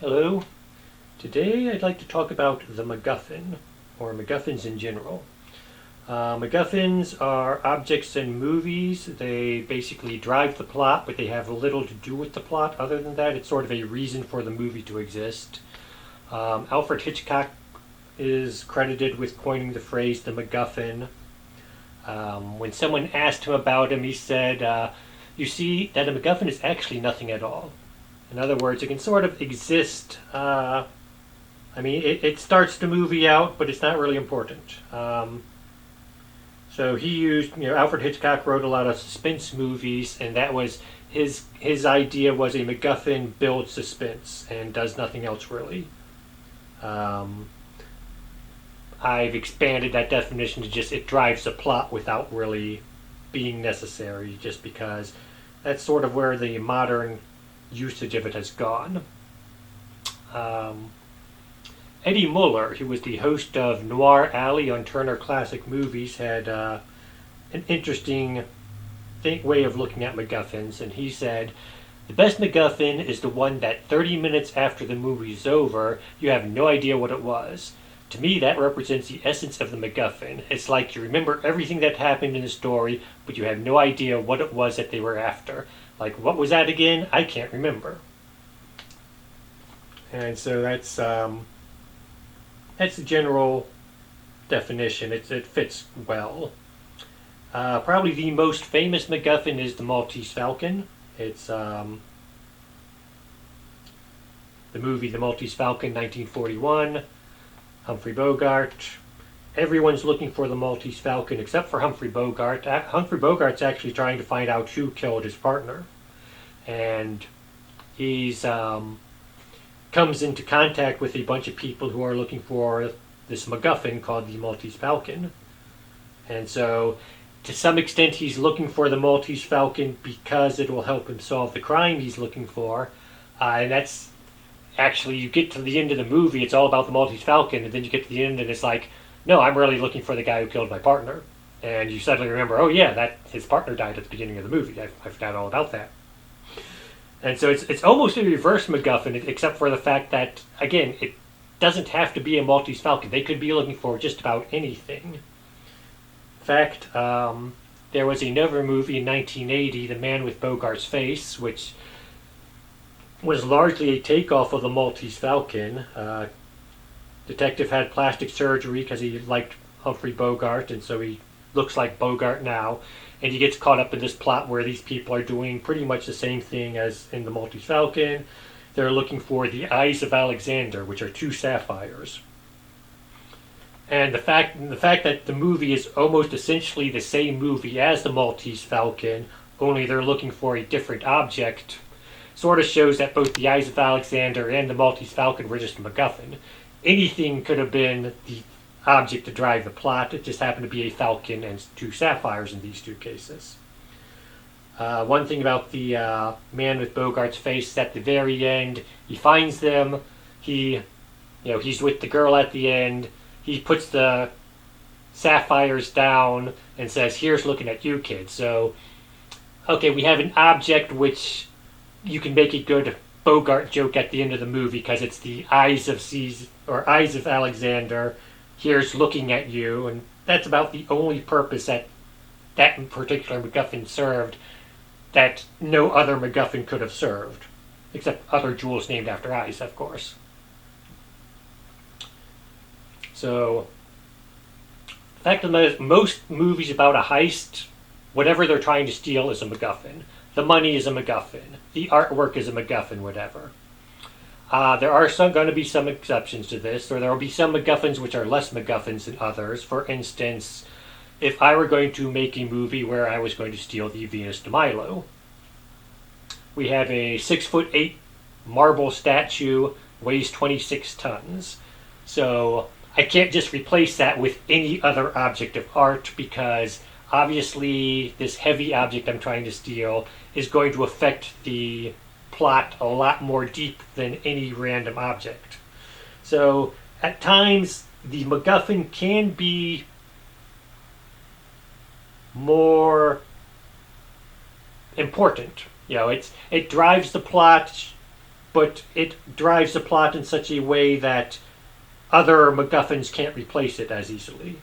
Hello. Today I'd like to talk about the McGuffin, or McGuffins in general. McGuffins are objects in movies. They basically drive the plot, but they have little to do with the plot. Other than that, it's sort of a reason for the movie to exist. Alfred Hitchcock is credited with coining the phrase the McGuffin. When someone asked him about him, he said, you see, that a McGuffin is actually nothing at all. In other words, it can sort of exist. It starts the movie out, but it's not really important. So he used, Alfred Hitchcock wrote a lot of suspense movies, and that was his idea was a MacGuffin builds suspense and does nothing else really. Um, I've expanded that definition to just it drives the plot without really being necessary, just because that's sort of where the modern usage of it has gone. Um, Eddie Muller, who was the host of Noir Alley on Turner Classic Movies, had an interesting way of looking at MacGuffins, and he said, the best MacGuffin is the one that 30 minutes after the movie's over, you have no idea what it was. To me, that represents the essence of the MacGuffin. It's like you remember everything that happened in the story, but you have no idea what it was that they were after. Like, what was that again? I can't remember. And so that's the general definition. It fits well. Probably the most famous MacGuffin is the Maltese Falcon. It's the movie The Maltese Falcon, 1941. Humphrey Bogart. Everyone's looking for the Maltese Falcon except for Humphrey Bogart. Humphrey Bogart's actually trying to find out who killed his partner. And he's comes into contact with a bunch of people who are looking for this MacGuffin called the Maltese Falcon. And so, to some extent, he's looking for the Maltese Falcon because it will help him solve the crime he's looking for. And that's actually, you get to the end of the movie, it's all about the Maltese Falcon, and then you get to the end and it's like, no, I'm really looking for the guy who killed my partner. And you suddenly remember, oh yeah, that his partner died at the beginning of the movie. I forgot all about that. And so it's almost a reverse MacGuffin, except for the fact that, again, it doesn't have to be a Maltese Falcon. They could be looking for just about anything. In fact, there was another movie in 1980, The Man with Bogart's Face, which was largely a takeoff of the Maltese Falcon. Detective had plastic surgery because he liked Humphrey Bogart, and so he looks like Bogart now. And he gets caught up in this plot where these people are doing pretty much the same thing as in the Maltese Falcon. They're looking for the eyes of Alexander, which are two sapphires. And the fact that the movie is almost essentially the same movie as the Maltese Falcon, only they're looking for a different object, sort of shows that both the eyes of Alexander and the Maltese Falcon were just a MacGuffin. Anything could have been the object to drive the plot. It just happened to be a falcon and two sapphires in these two cases. One thing about the Man with Bogart's Face is at the very end, he finds them. He's with the girl at the end. He puts the sapphires down and says, "Here's looking at you, kid." So, okay, we have an object which you can make a good Bogart joke at the end of the movie because it's the eyes of Caesar or eyes of Alexander. Here's looking at you, and that's about the only purpose that particular MacGuffin served that no other MacGuffin could have served, except other jewels named after eyes, of course. So, the fact of the matter is, most movies about a heist, whatever they're trying to steal is a MacGuffin. The money is a MacGuffin. The artwork is a MacGuffin, whatever. There are going to be some exceptions to this, or there will be some MacGuffins which are less MacGuffins than others. For instance, if I were going to make a movie where I was going to steal the Venus de Milo, we have a 6'8" marble statue, weighs 26 tons. So I can't just replace that with any other object of art because obviously this heavy object I'm trying to steal is going to affect the plot a lot more deep than any random object. So at times the MacGuffin can be more important. It drives the plot, but it drives the plot in such a way that other MacGuffins can't replace it as easily.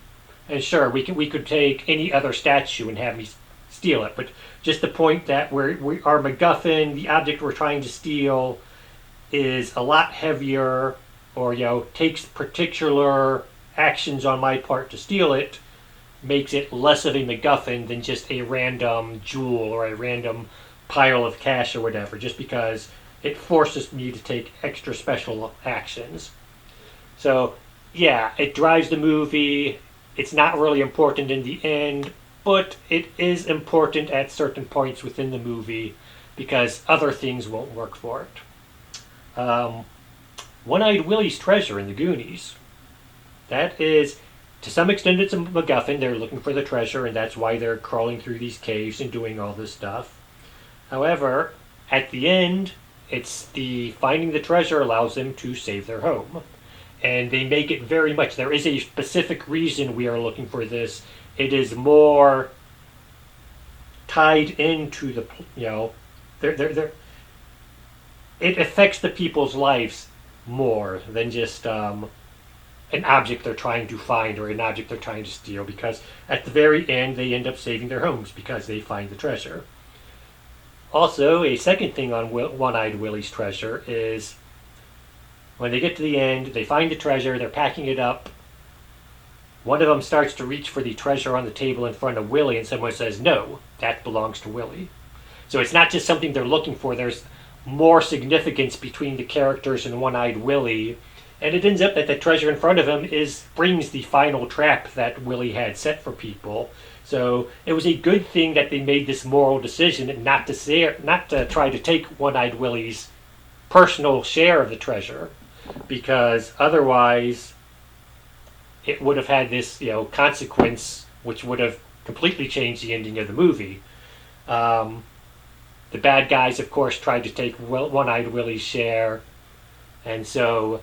And sure, we could take any other statue and have me steal it, but just the point that our MacGuffin, the object we're trying to steal, is a lot heavier, or takes particular actions on my part to steal it, makes it less of a MacGuffin than just a random jewel or a random pile of cash or whatever, just because it forces me to take extra special actions. So, yeah, it drives the movie. It's not really important in the end, but it is important at certain points within the movie because other things won't work for it. One-Eyed Willie's treasure in the Goonies. That is, to some extent, it's a MacGuffin. They're looking for the treasure, and that's why they're crawling through these caves and doing all this stuff. However, at the end, it's the finding the treasure allows them to save their home. And they make it very much, there is a specific reason we are looking for this. It is more tied into the, it affects the people's lives more than just an object they're trying to find or an object they're trying to steal, because at the very end they end up saving their homes because they find the treasure. Also, a second thing on One-Eyed Willie's treasure is when they get to the end, they find the treasure, they're packing it up. One of them starts to reach for the treasure on the table in front of Willie, and someone says, "No, that belongs to Willie." So it's not just something they're looking for, there's more significance between the characters and One-Eyed Willie, and it ends up that the treasure in front of him brings the final trap that Willie had set for people. So it was a good thing that they made this moral decision not to try to take One-Eyed Willie's personal share of the treasure, because otherwise it would have had this consequence which would have completely changed the ending of the movie. The bad guys, of course, tried to take One-Eyed Willie's share, and so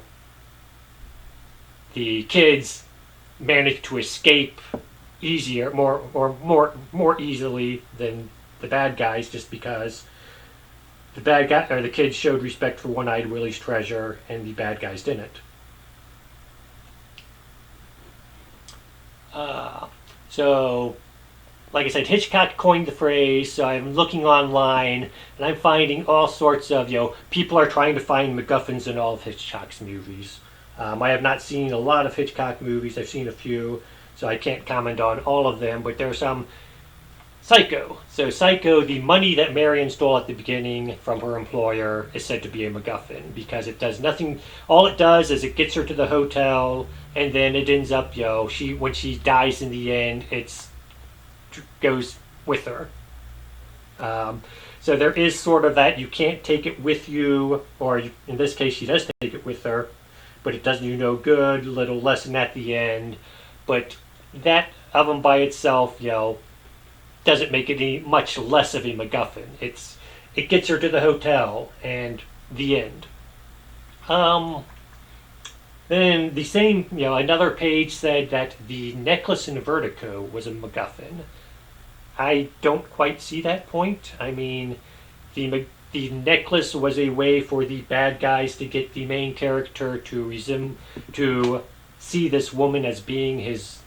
the kids managed to escape easier, more easily than the bad guys, just because the kids showed respect for One-Eyed Willie's treasure, and the bad guys didn't. So, like I said, Hitchcock coined the phrase. So I'm looking online, and I'm finding all sorts of people are trying to find MacGuffins in all of Hitchcock's movies. I have not seen a lot of Hitchcock movies. I've seen a few, so I can't comment on all of them. But there are some. Psycho. So Psycho, the money that Marion stole at the beginning from her employer is said to be a MacGuffin because it does nothing. All it does is it gets her to the hotel, and then it ends up, when she dies in the end, it goes with her. So there is sort of that you can't take it with you, or in this case, she does take it with her, but it does you no good. Little lesson at the end, but that of them by itself, doesn't make it any much less of a MacGuffin. It gets her to the hotel and the end. Then the same, another page said that the necklace in Vertigo was a MacGuffin. I don't quite see that point. I mean, the necklace was a way for the bad guys to get the main character to see this woman as being his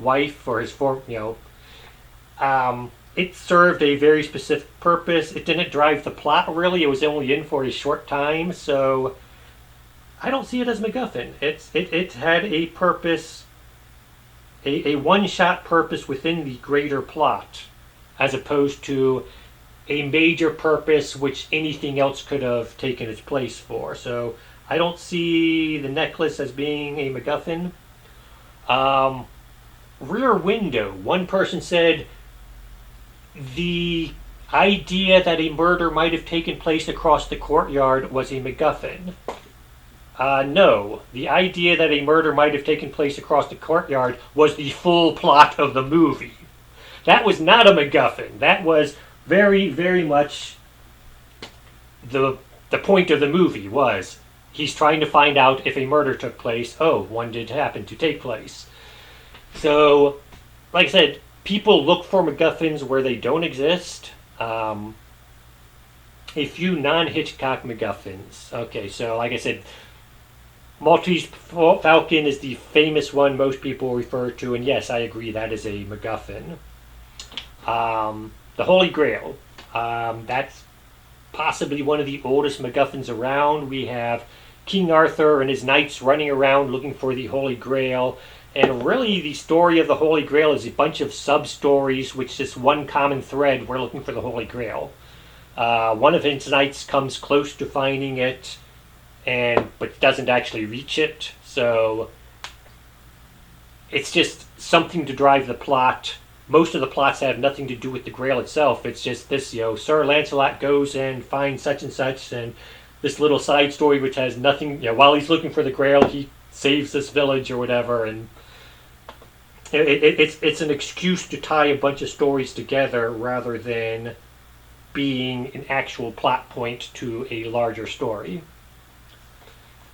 wife or his it served a very specific purpose. It didn't drive the plot, really. It was only in for a short time, so I don't see it as MacGuffin. It had a purpose, a one-shot purpose within the greater plot, as opposed to a major purpose which anything else could have taken its place for. So I don't see the necklace as being a MacGuffin. Rear Window. One person said the idea that a murder might have taken place across the courtyard was a MacGuffin. No, the idea that a murder might have taken place across the courtyard was the full plot of the movie. That was not a MacGuffin. That was very, very much the point of the movie was he's trying to find out if a murder took place. Oh, one did happen to take place. So, like I said, people look for MacGuffins where they don't exist. a few non-Hitchcock McGuffins. Okay, so like I said, Maltese Falcon is the famous one most people refer to, and yes, I agree that is a MacGuffin. The Holy Grail. That's possibly one of the oldest MacGuffins around. We have King Arthur and his knights running around looking for the Holy Grail. And really, the story of the Holy Grail is a bunch of sub-stories, which is one common thread. We're looking for the Holy Grail. One of his knights comes close to finding it, but doesn't actually reach it. So it's just something to drive the plot. Most of the plots have nothing to do with the Grail itself. It's just this, Sir Lancelot goes and finds such and such, and this little side story which has nothing. While he's looking for the Grail, he saves this village or whatever, and it's an excuse to tie a bunch of stories together rather than being an actual plot point to a larger story.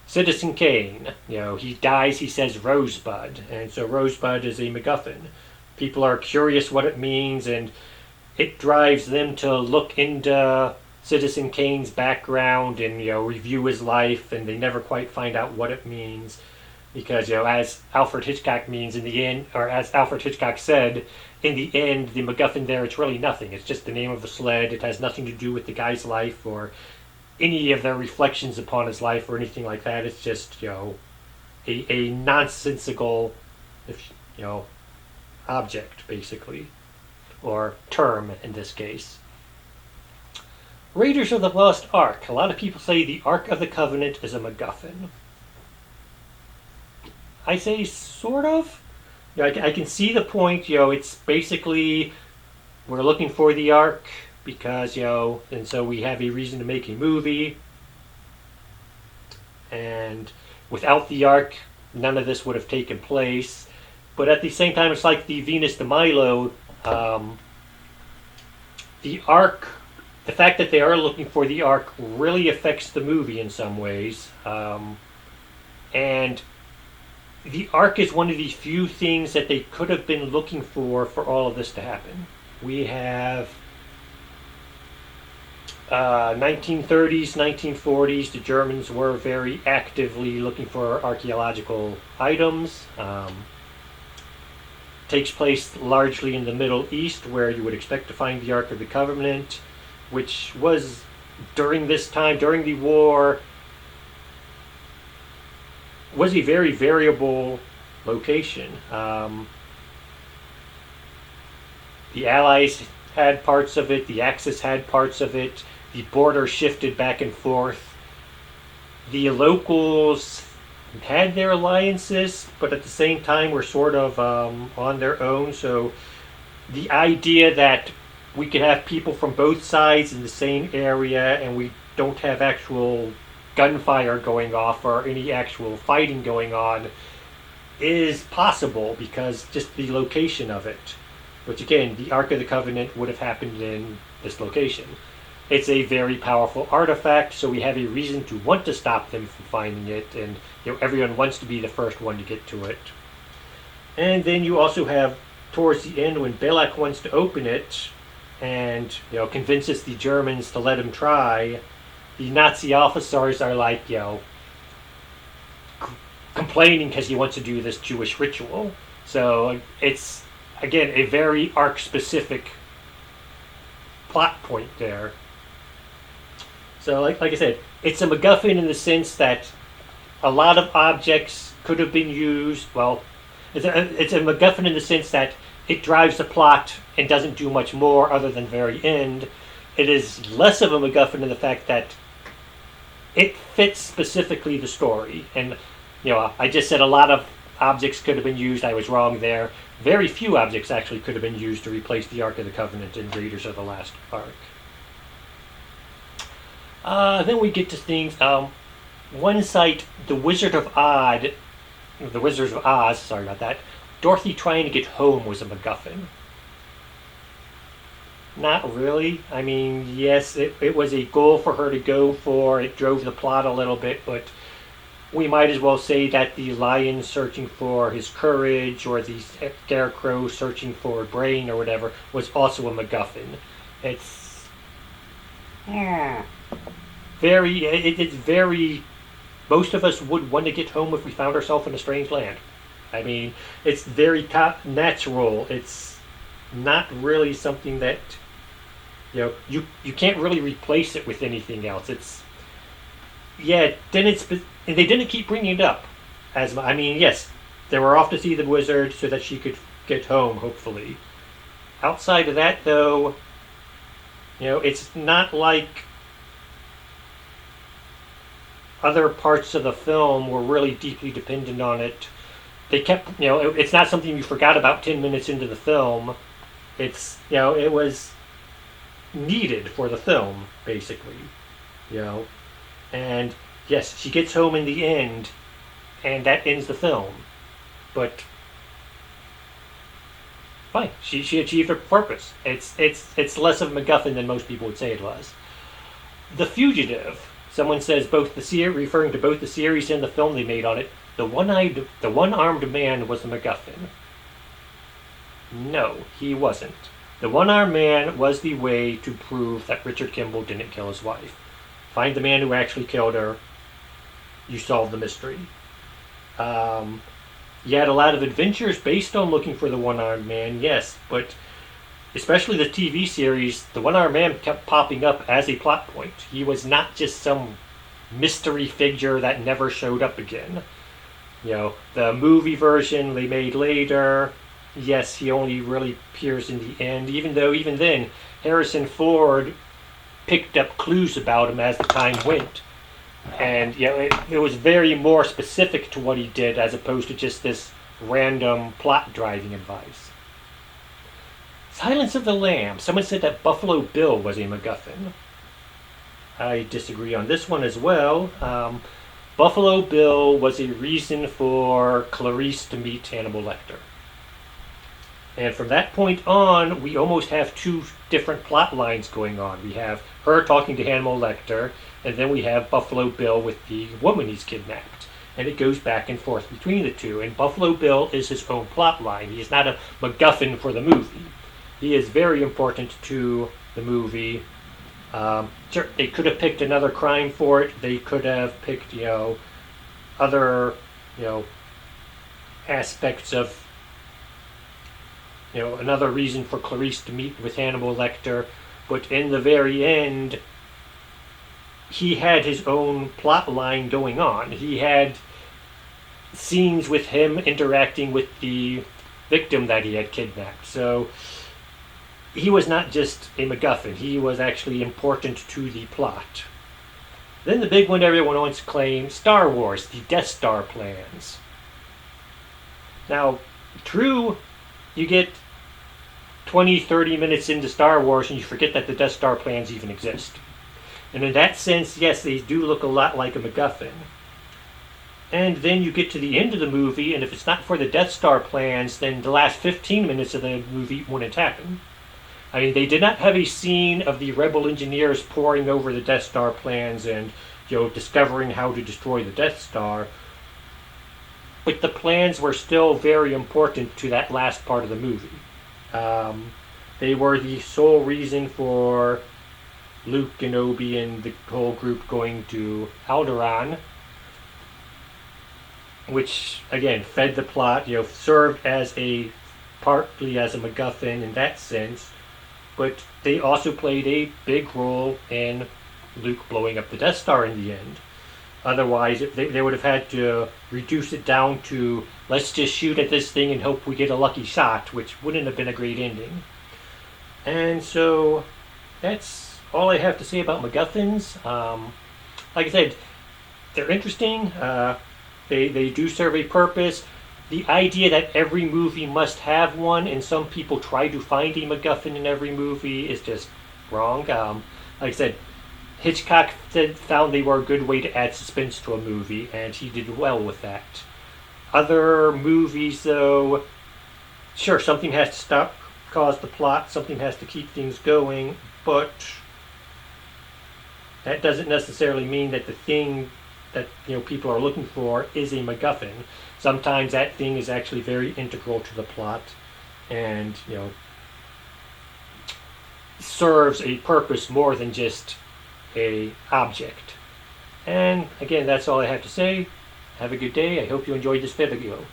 Citizen Kane, he dies, he says Rosebud, and so Rosebud is a MacGuffin. People are curious what it means, and it drives them to look into Citizen Kane's background and review his life, and they never quite find out what it means. Because as Alfred Hitchcock means in the end, or as Alfred Hitchcock said, in the end, the MacGuffin there, it's really nothing. It's just the name of a sled. It has nothing to do with the guy's life or any of their reflections upon his life or anything like that. It's just a nonsensical, object basically, or term in this case. Raiders of the Lost Ark. A lot of people say the Ark of the Covenant is a MacGuffin. I say sort of. I can see the point. It's basically we're looking for the Ark because and so we have a reason to make a movie. And without the Ark, none of this would have taken place. But at the same time, it's like the Venus de Milo. The Ark, the fact that they are looking for the Ark really affects the movie in some ways. And the Ark is one of the few things that they could have been looking for all of this to happen. We have 1930s, 1940s, the Germans were very actively looking for archaeological items. Takes place largely in the Middle East, where you would expect to find the Ark of the Covenant, which was during this time, during the war, was a very variable location. The Allies had parts of it, the Axis had parts of it, the border shifted back and forth. The locals had their alliances, but at the same time were sort of on their own. So the idea that we can have people from both sides in the same area and we don't have actual gunfire going off or any actual fighting going on is possible because just the location of it. Which again, the Ark of the Covenant would have happened in this location. It's a very powerful artifact, so we have a reason to want to stop them from finding it, and everyone wants to be the first one to get to it. And then you also have towards the end when Belak wants to open it and convinces the Germans to let him try. The Nazi officers are like, complaining because he wants to do this Jewish ritual. So it's, again, a very Ark-specific plot point there. So like I said, it's a MacGuffin in the sense that a lot of objects could have been used. Well, it's a MacGuffin in the sense that it drives the plot and doesn't do much more other than very end. It is less of a MacGuffin in the fact that it fits specifically the story. And, I just said a lot of objects could have been used. I was wrong there. Very few objects actually could have been used to replace the Ark of the Covenant in Raiders of the Lost Ark. Then we get to things. One site, the Wizards of Oz, sorry about that. Dorothy trying to get home was a MacGuffin. Not really. I mean, yes, it was a goal for her to go for. It drove the plot a little bit, but we might as well say that the lion searching for his courage or the scarecrow searching for a brain or whatever was also a MacGuffin. it's very. Most of us would want to get home if we found ourselves in a strange land. I mean, it's very natural. It's not really something that you can't really replace it with anything else. It's yeah. Then and they didn't keep bringing it up as I mean, yes, they were off to see the wizard so that she could get home, hopefully. Outside of that, though, it's not like other parts of the film were really deeply dependent on it. They kept, it's not something you forgot about 10 minutes into the film. It's, it was needed for the film, basically. You know, and yes, she gets home in the end, and that ends the film. But fine, she achieved her purpose. It's less of a MacGuffin than most people would say it was. The Fugitive. Someone says both the series, referring to both the series and the film they made on it. The one-armed man was the MacGuffin. No, he wasn't. The one-armed man was the way to prove that Richard Kimball didn't kill his wife. Find the man who actually killed her. You solve the mystery. You had a lot of adventures based on looking for the one-armed man, yes, but especially the TV series, the one-armed man kept popping up as a plot point. He was not just some mystery figure that never showed up again. The movie version they made later, yes, he only really appears in the end, even though even then, Harrison Ford picked up clues about him as the time went. And it was very more specific to what he did as opposed to just this random plot driving advice. Silence of the Lambs. Someone said that Buffalo Bill was a MacGuffin. I disagree on this one as well. Buffalo Bill was a reason for Clarice to meet Hannibal Lecter. And from that point on, we almost have two different plot lines going on. We have her talking to Hannibal Lecter, and then we have Buffalo Bill with the woman he's kidnapped. And it goes back and forth between the two. And Buffalo Bill is his own plot line. He is not a MacGuffin for the movie. He is very important to the movie. Sure, they could have picked another crime for it. They could have picked, other, aspects of, another reason for Clarice to meet with Hannibal Lecter. But in the very end, he had his own plot line going on. He had scenes with him interacting with the victim that he had kidnapped. So he was not just a MacGuffin. He was actually important to the plot. Then the big one everyone wants to claim, Star Wars, the Death Star plans. Now, true, you get 20, 30 minutes into Star Wars and you forget that the Death Star plans even exist. And in that sense, yes, they do look a lot like a MacGuffin. And then you get to the end of the movie, and if it's not for the Death Star plans, then the last 15 minutes of the movie wouldn't happen. I mean, they did not have a scene of the rebel engineers poring over the Death Star plans and, discovering how to destroy the Death Star. But the plans were still very important to that last part of the movie. They were the sole reason for Luke and Obi and the whole group going to Alderaan, which, again, fed the plot, served partly as a MacGuffin in that sense, but they also played a big role in Luke blowing up the Death Star in the end. Otherwise, they would have had to reduce it down to, let's just shoot at this thing and hope we get a lucky shot, which wouldn't have been a great ending. And so, that's all I have to say about MacGuffins. Like I said, they're interesting. They do serve a purpose. The idea that every movie must have one, and some people try to find a MacGuffin in every movie, is just wrong. Like I said, Hitchcock found they were a good way to add suspense to a movie, and he did well with that. Other movies, though, sure, something has to cause the plot, something has to keep things going, but that doesn't necessarily mean that the thing that people are looking for is a MacGuffin. Sometimes that thing is actually very integral to the plot, and serves a purpose more than just a object. And again, that's all I have to say. Have a good day. I hope you enjoyed this video.